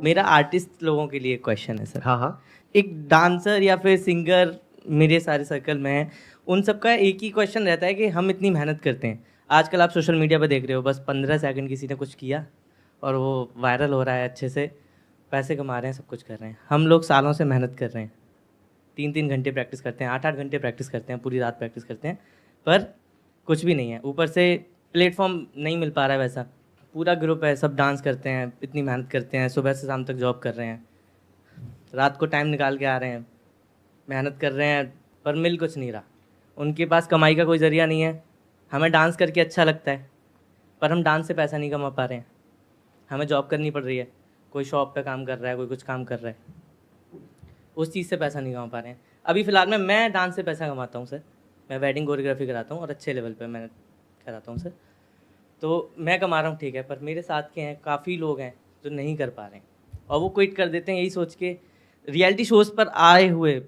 मेरा आर्टिस्ट लोगों के लिए क्वेश्चन है सर। हाँ हाँ। एक डांसर या फिर सिंगर मेरे सारे सर्कल में है, उन सबका एक ही क्वेश्चन रहता है कि हम इतनी मेहनत करते हैं। आजकल आप सोशल मीडिया पर देख रहे हो, बस 15 सेकंड किसी ने कुछ किया और वो वायरल हो रहा है, अच्छे से पैसे कमा रहे हैं, सब कुछ कर रहे हैं। हम लोग सालों से मेहनत कर रहे हैं, 3-3 घंटे प्रैक्टिस करते हैं, 8-8 घंटे प्रैक्टिस करते हैं, पूरी रात प्रैक्टिस करते हैं, पर कुछ भी नहीं है। ऊपर से प्लेटफॉर्म नहीं मिल पा रहा है वैसा। पूरा ग्रुप है, सब डांस करते हैं, इतनी मेहनत करते हैं, सुबह से शाम तक जॉब कर रहे हैं, रात को टाइम निकाल के आ रहे हैं, मेहनत कर रहे हैं, पर मिल कुछ नहीं रहा। उनके पास कमाई का कोई ज़रिया नहीं है। हमें डांस करके अच्छा लगता है, पर हम डांस से पैसा नहीं कमा पा रहे हैं। हमें जॉब करनी पड़ रही है, कोई शॉप पे काम कर रहा है, कोई कुछ काम कर रहा है, उस चीज़ से पैसा नहीं कमा पा रहे हैं। अभी फ़िलहाल में मैं डांस से पैसा कमाता हूँ सर। मैं वेडिंग कोरियोग्राफी कराता हूँ और अच्छे लेवल पे मैं कराता हूँ सर। तो मैं कमा रहा हूँ, ठीक है, पर मेरे साथ के हैं काफ़ी लोग हैं जो नहीं कर पा रहे हैं और वो क्विट कर देते हैं यही सोच के। रियलिटी शोज़ पर आए हुए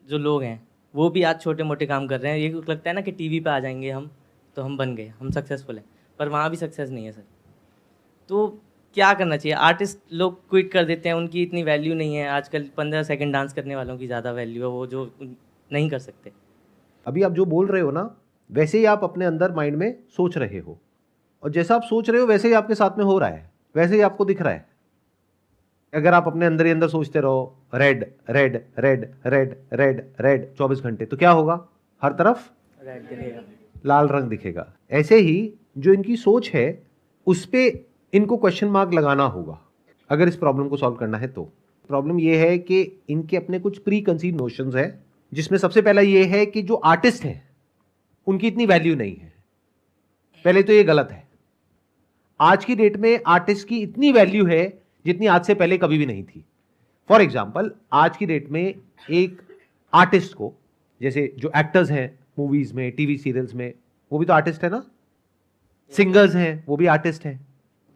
जो लोग हैं वो भी आज छोटे मोटे काम कर रहे हैं। ये लगता है ना कि टीवी पे आ जाएंगे हम तो हम बन गए, हम सक्सेसफुल हैं, पर वहाँ भी सक्सेस नहीं है सर। तो क्या करना चाहिए? आर्टिस्ट लोग क्विट कर देते हैं, उनकी इतनी वैल्यू नहीं है आजकल। 15 सेकंड डांस करने वालों की ज़्यादा वैल्यू है, वो जो नहीं कर सकते। अभी आप जो बोल रहे हो ना, वैसे ही आप अपने अंदर माइंड में सोच रहे हो, और जैसा आप सोच रहे हो वैसे ही आपके साथ में हो रहा है, वैसे ही आपको दिख रहा है। अगर आप अपने अंदर ही अंदर सोचते रहो red red red red red red 24 घंटे, तो क्या होगा? हर तरफ रेड दिखेगा, लाल रंग दिखेगा। ऐसे ही जो इनकी सोच है उस पे इनको क्वेश्चन मार्क लगाना होगा अगर इस प्रॉब्लम को सॉल्व करना है। तो प्रॉब्लम ये है कि इनके अपने कुछ प्री कंसीव नोशंस है, जिसमें सबसे पहला ये है कि जो आर्टिस्ट हैं उनकी इतनी वैल्यू नहीं है। पहले तो ये गलत है। आज की डेट में आर्टिस्ट की इतनी वैल्यू है जितनी आज से पहले कभी भी नहीं थी। फॉर एग्जाम्पल, आज की डेट में एक आर्टिस्ट को, जैसे जो एक्टर्स हैं मूवीज में, टीवी सीरियल्स में, वो भी तो आर्टिस्ट है ना। सिंगर्स हैं, वो भी आर्टिस्ट हैं।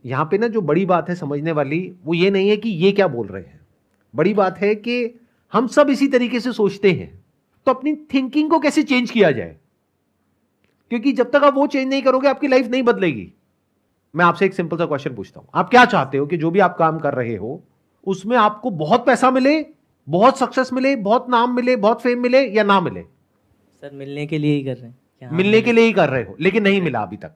यहां पे ना जो बड़ी बात है समझने वाली, वो ये नहीं है कि ये क्या बोल रहे हैं। बड़ी बात है कि हम सब इसी तरीके से सोचते हैं, तो अपनी थिंकिंग को कैसे चेंज किया जाए, क्योंकि जब तक आप वो चेंज नहीं करोगे आपकी लाइफ नहीं बदलेगी। मैं आपसे एक सिंपल सा क्वेश्चन पूछता हूं, आप क्या चाहते हो कि जो भी आप काम कर रहे हो उसमें आपको बहुत पैसा मिले, बहुत सक्सेस मिले, बहुत नाम मिले, बहुत फेम मिले, या ना मिले? सर मिलने के लिए ही कर रहे हैं क्या? मिलने के लिए ही कर रहे हो, लेकिन नहीं मिला अभी तक।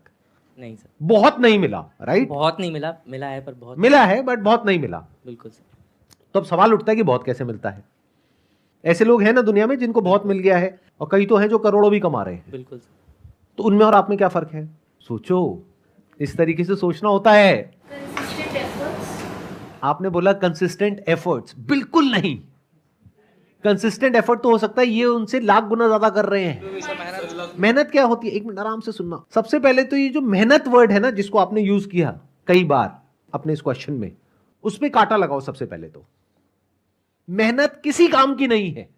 नहीं सर, बहुत नहीं मिला, राइट? बहुत नहीं मिला, मिला है पर बहुत मिला है बट बहुत नहीं मिला। बिल्कुल सर। तो अब सवाल उठता है कि बहुत कैसे मिलता है। ऐसे लोग हैं ना दुनिया में जिनको बहुत मिल गया है, और कई तो हैं जो करोड़ों भी कमा रहे हैं। बिल्कुल सर। तो उनमें और आप में क्या फर्क है? सोचो, इस तरीके से सोचना होता है। आपने बोला कंसिस्टेंट एफर्ट्स, बिल्कुल नहीं। कंसिस्टेंट एफर्ट तो हो सकता है ये उनसे लाख गुना ज्यादा कर रहे हैं। मेहनत क्या होती है, एक मिनट आराम से सुनना। सबसे पहले तो ये जो मेहनत वर्ड है ना, जिसको आपने यूज किया कई बार अपने इस क्वेश्चन में, उस पे कांटा लगाओ। सबसे पहले तो मेहनत किसी काम की नहीं है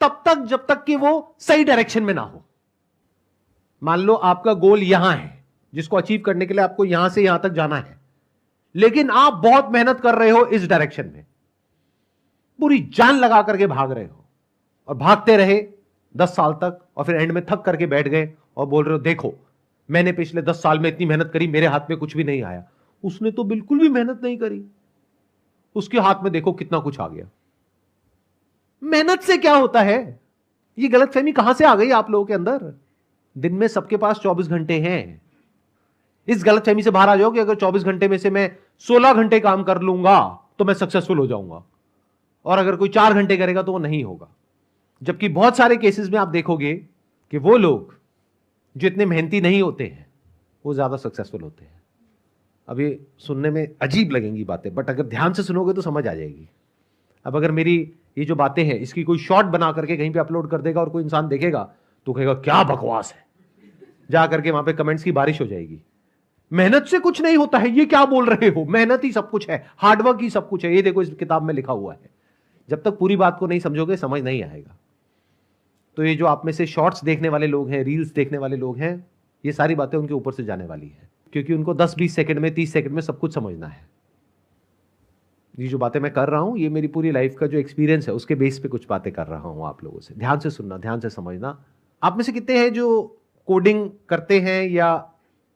तब तक जब तक कि वो सही डायरेक्शन में ना हो। मान लो आपका गोल यहां है, जिसको अचीव करने के लिए आपको यहां से यहां तक जाना है, लेकिन आप बहुत मेहनत कर रहे हो इस डायरेक्शन में, पूरी जान लगा करके भाग रहे हो, और भागते रहे 10 साल तक, और फिर एंड में थक करके बैठ गए और बोल रहे हो देखो मैंने पिछले 10 साल में इतनी मेहनत करी, मेरे हाथ में कुछ भी नहीं आया। उसने तो बिल्कुल भी मेहनत नहीं करी, उसके हाथ में देखो कितना कुछ आ गया। मेहनत से क्या होता है? ये गलतफहमी कहां से आ गई आप लोगों के अंदर? दिन में सबके पास 24 घंटे हैं। इस गलतफहमी से बाहर आ जाओ कि अगर 24 घंटे में से मैं 16 घंटे काम कर लूंगा तो मैं सक्सेसफुल हो जाऊंगा, और अगर कोई 4 घंटे करेगा तो वो नहीं होगा। जबकि बहुत सारे केसेस में आप देखोगे कि वो लोग जो इतने मेहनती नहीं होते हैं वो ज्यादा सक्सेसफुल होते हैं। अभी सुनने में अजीब लगेंगी बातें, बट अगर ध्यान से सुनोगे तो समझ आ जाएगी। अब अगर मेरी ये जो बातें हैं इसकी कोई शॉर्ट बना करके कहीं पे अपलोड कर देगा और कोई इंसान देखेगा तो कहेगा क्या बकवास है, जा करके वहां पे कमेंट्स की बारिश हो जाएगी। मेहनत से कुछ नहीं होता है, ये क्या बोल रहे हो, मेहनत ही सब कुछ है, हार्डवर्क ही सब कुछ है, ये देखो इस किताब में लिखा हुआ है। जब तक पूरी बात को नहीं समझोगे समझ नहीं आएगा। तो ये जो आप में से शॉर्ट्स देखने वाले लोग हैं, रील्स देखने वाले लोग हैं, ये सारी बातें उनके ऊपर से जाने वाली है, क्योंकि उनको 10-20 सेकंड में, 30 सेकंड में सब कुछ समझना है। ये जो बातें मैं कर रहा हूं ये मेरी पूरी लाइफ का जो एक्सपीरियंस है उसके बेस पे कुछ बातें कर रहा हूं आप लोगों से। ध्यान से सुनना, ध्यान से समझना। आप में से कितने हैं जो कोडिंग करते हैं या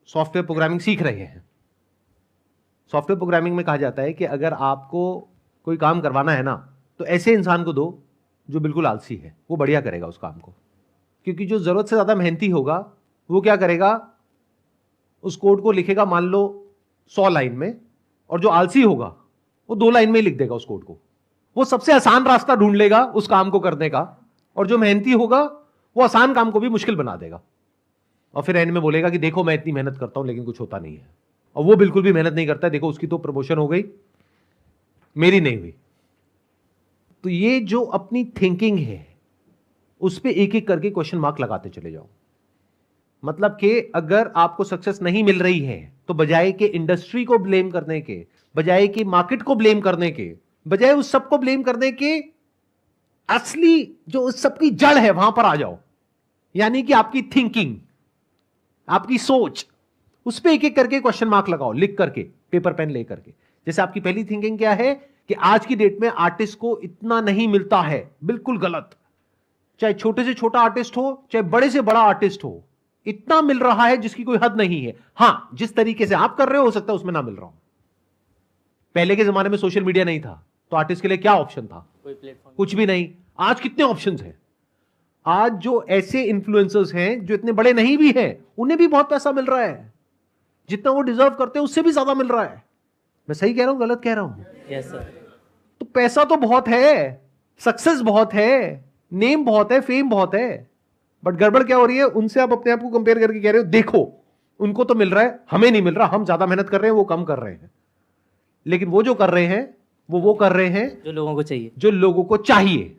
सॉफ्टवेयर प्रोग्रामिंग सीख रहे हैं? सॉफ्टवेयर प्रोग्रामिंग में कहा जाता है कि अगर आपको कोई काम करवाना है ना, तो ऐसे इंसान को दो जो बिल्कुल आलसी है, वो बढ़िया करेगा उस काम को। क्योंकि जो जरूरत से ज्यादा मेहनती होगा वो क्या करेगा, उस कोड को लिखेगा मान लो 100 लाइन में, और जो आलसी होगा वो 2 लाइन में ही लिख देगा उस कोड को। वो सबसे आसान रास्ता ढूंढ लेगा उस काम को करने का, और जो मेहनती होगा वो आसान काम को भी मुश्किल बना देगा, और फिर एंड में बोलेगा कि देखो मैं इतनी मेहनत करता हूं लेकिन कुछ होता नहीं है। और वो बिल्कुल भी मेहनत नहीं करता है, देखो उसकी तो प्रमोशन हो गई, मेरी नहीं हुई। तो ये जो अपनी थिंकिंग है उस पे एक एक करके क्वेश्चन मार्क लगाते चले जाओ। मतलब कि अगर आपको सक्सेस नहीं मिल रही है तो बजाय कि इंडस्ट्री को ब्लेम करने के, बजाय कि मार्केट को ब्लेम करने के, बजाय उस सबको ब्लेम करने के, असली जो उस सबकी जड़ है वहां पर आ जाओ। यानी कि आपकी थिंकिंग, आपकी सोच, उस पर एक एक करके क्वेश्चन मार्क लगाओ, लिख करके, पेपर पेन लेकर के। जैसे आपकी पहली थिंकिंग क्या है कि आज की डेट में आर्टिस्ट को इतना नहीं मिलता है, बिल्कुल गलत। चाहे छोटे से छोटा आर्टिस्ट हो, चाहे बड़े से बड़ा आर्टिस्ट हो, इतना मिल रहा है जिसकी कोई हद नहीं है। हां, जिस तरीके से आप कर रहे हो सकता है उसमें ना मिल रहा हो। पहले के जमाने में सोशल मीडिया नहीं था तो आर्टिस्ट के लिए क्या ऑप्शन था? कोई प्लेटफॉर्म कुछ भी नहीं। आज कितने ऑप्शंस हैं। आज जो ऐसे इन्फ्लुएंसर्स हैं जो इतने बड़े नहीं भी हैं, उन्हें भी बहुत पैसा मिल रहा है, जितना वो डिजर्व करते हैं उससे भी ज्यादा मिल रहा है। मैं सही कह रहा हूं, गलत कह रहा हूं? Yes sir. तो पैसा तो बहुत है, सक्सेस बहुत है, नेम बहुत है, फेम बहुत है, बट गड़बड़ क्या हो रही है? उनसे आप अपने आप को कंपेयर करके कह रहे हो देखो उनको तो मिल रहा है, हमें नहीं मिल रहा, हम ज्यादा मेहनत कर रहे हैं, वो कम कर रहे हैं। लेकिन वो जो कर रहे हैं वो कर रहे हैं जो लोगों को चाहिए, जो लोगों को चाहिए,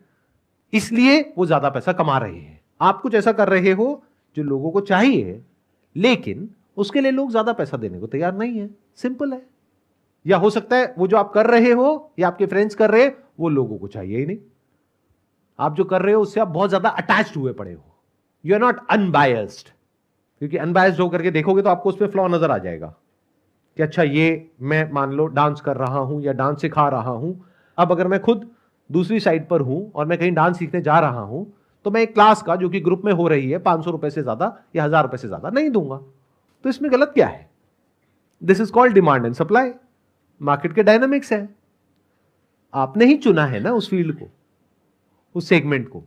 इसलिए वो ज्यादा पैसा कमा रहे हैं। आप कुछ ऐसा कर रहे हो जो लोगों को चाहिए, लेकिन उसके लिए लोग ज्यादा पैसा देने को तैयार नहीं है। सिंपल है। या हो सकता है वो जो आप कर रहे हो या आपके फ्रेंड्स कर रहे हैं वो लोगों को चाहिए ही नहीं। आप जो कर रहे हो उससे आप बहुत ज्यादा अटैच्ड हुए पड़े हो। यू आर नॉट अनबायस्ड, क्योंकि अनबायस्ड होकर के देखोगे तो आपको उसमें फ्लॉ नजर आ जाएगा कि अच्छा ये मैं मान लो डांस कर रहा हूं या डांस सिखा रहा हूं। अब अगर मैं खुद दूसरी साइड पर हूं और मैं कहीं डांस सीखने जा रहा हूं तो मैं एक क्लास का जो कि ग्रुप में हो रही है 500 रुपए से ज्यादा या 1000 रुपए से ज्यादा नहीं दूंगा। तो इसमें गलत क्या है? This is called demand and supply. Market के डायनामिक्स है। आपने ही चुना है ना उस फील्ड को, उस सेगमेंट को।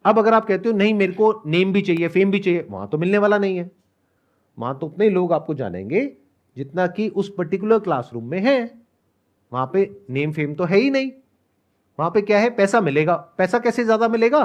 अब अगर आप कहते हो नहीं मेरे को नेम भी चाहिए, फेम भी चाहिए, वहां तो मिलने वाला नहीं है। वहां तो उतने लोग आपको जानेंगे जितना कि उस पर्टिकुलर क्लासरूम में है। वहां पे नेम फेम तो है ही नहीं। वहां पे क्या है? पैसा मिलेगा। पैसा कैसे ज्यादा मिलेगा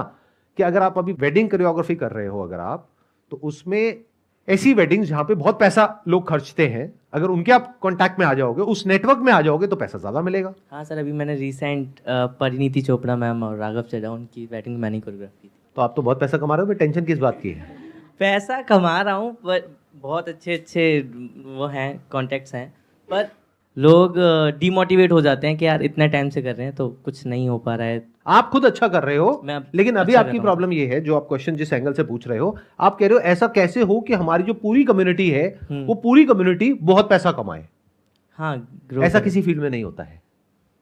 कि अगर आप अभी वेडिंग कोरियोग्राफी कर रहे हो अगर आप, तो उसमें ऐसी वेडिंग्स जहां पे बहुत पैसा लोग खर्चते हैं, अगर उनके आप कांटेक्ट में आ जाओगे, उस नेटवर्क में आ जाओगे, तो पैसा ज्यादा मिलेगा। हाँ सर, अभी मैंने रिसेंट परिणीति चोपड़ा मैम और राघव चड्ढा उनकी वेडिंग मैंने कोरियोग्राफ की थी। तो आप तो बहुत पैसा कमा रहे हो, टेंशन किस बात की है? पैसा कमा रहा हूँ, पर बहुत अच्छे वो हैं, कॉन्टेक्ट्स हैं, पर लोग डिमोटिवेट हो जाते हैं कि यार इतना टाइम से कर रहे हैं तो कुछ नहीं हो पा रहा है। आप खुद अच्छा कर रहे हो, लेकिन अभी अच्छा आपकी प्रॉब्लम ये है, जो आप क्वेश्चन जिस एंगल से पूछ रहे हो, आप कह रहे हो ऐसा कैसे हो कि हमारी जो पूरी कम्युनिटी है वो पूरी कम्युनिटी बहुत पैसा कमाए। हाँ, ऐसा किसी फील्ड में नहीं होता है।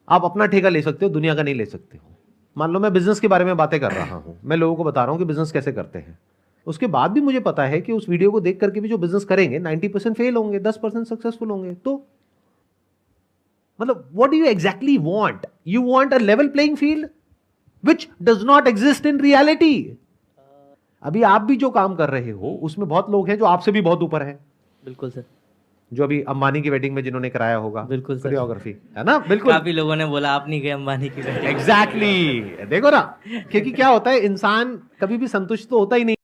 आप अपना ठेका ले सकते हो, दुनिया का नहीं ले सकते हो। मान लो मैं बिजनेस के बारे में बातें कर रहा हूं, मैं लोगों को बता रहा हूं कि बिजनेस कैसे करते हैं, उसके बाद भी मुझे पता है कि उस वीडियो को देख करके भी जो बिजनेस करेंगे 90% फेल होंगे, 10% सक्सेसफुल होंगे। तो मतलब what do you exactly want? You want a level playing field which does not exist in reality. अभी आप भी जो काम कर रहे हो उसमें बहुत लोग हैं जो आपसे भी बहुत ऊपर हैं। बिल्कुल सर। जो अभी अंबानी की वेडिंग में जिन्होंने कराया होगा, बिल्कुल सर, कोरियोग्राफी, है ना? बिल्कुल। काफी लोगों ने बोला आप नहीं गए अंबानी की वेडिंग। एग्जैक्टली देखो ना, क्योंकि क्या होता है, इंसान कभी भी संतुष्ट तो होता ही नहीं